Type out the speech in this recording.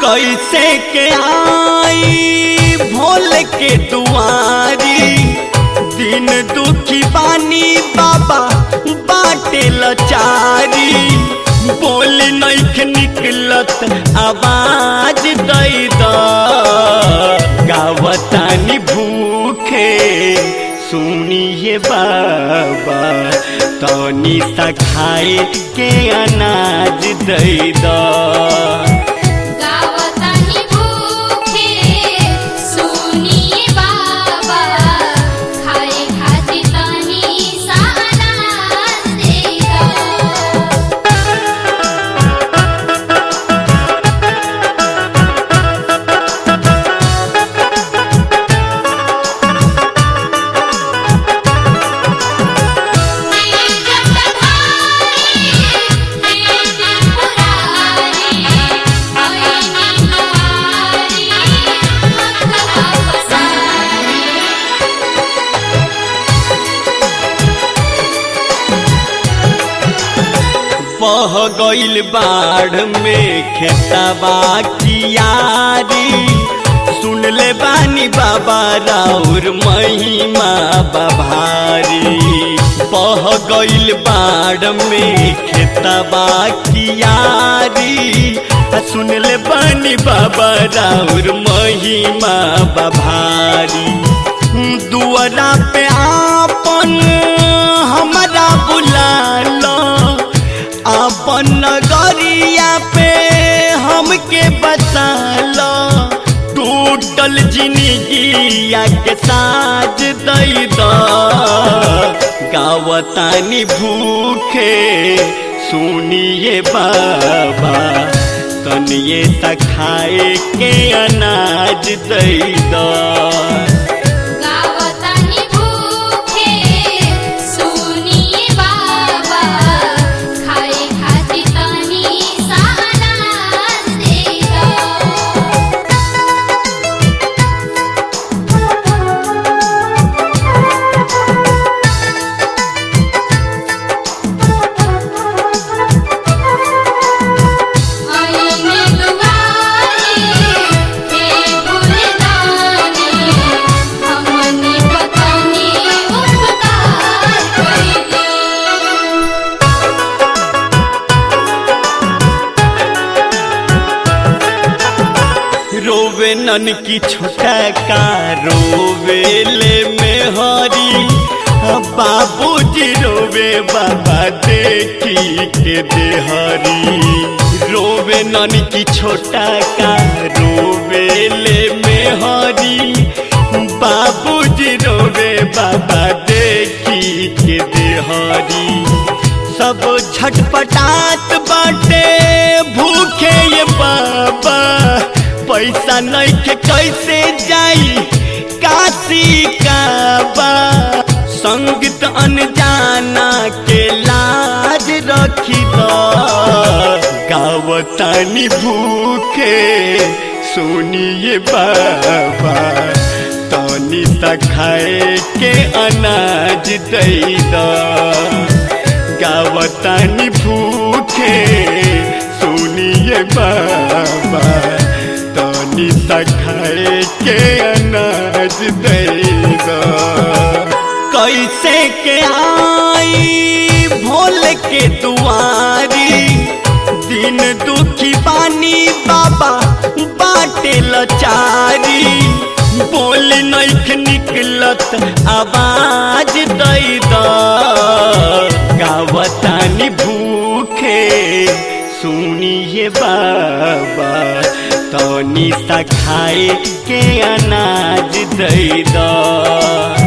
कैसे के आई भोले के दुआरी, दिन दुखी बानी बाबा बाटे लाचारी। बोली नइखे निकलत आवाज दई द, गावतानी भूखे सुनिए बाबा, तनी सा खाए के अनाज दई द। बह गइल बाढ़ में खेतवा कियारी, सुन ले बानी बाबा राउर महिमा बभारी। बह गइल बाढ़ में खेतवा कियारी, सुन ले बानी बाबा राउर महिमा बभारी। दुआरा पे आपन हमारा बुला लो, अपन नगरिया पे हमके बता लो। टूटल जिंदगिया के साज दई द, गावतानी भूखे सुनिए बाबा, तनिए सा खाए के अनाज दई द। रोवे नन की छोटा का रोवेले में हरी, बाबूजी रोवे बाबा देखी के देहरी। रोवे नन की छोटा का रोवेले में हरी, बाबूजी रोवे बाबा देखी के देहरी। सब छटपटात बाटे भूखे ये बाबा, पैसा नइखे कैसे जाई काशी काबा। संगीत अनजाना के लाज रखी द, गावतानी भूखे सुनिए बाबा, तनी सा खाए के अनाज दई द। गावतानी भूखे सुनिए बाबा, तनी सा खाए के अनाज दई द। कैसे के आई भोले के दुआरी, दिन दुखी बानी बाबा बाटे लाचारी। बोली नइखे निकलत आवाज दई द, गावतानी भूखे सुनिए बाबा, तनी सा खाए के अनाज दई द।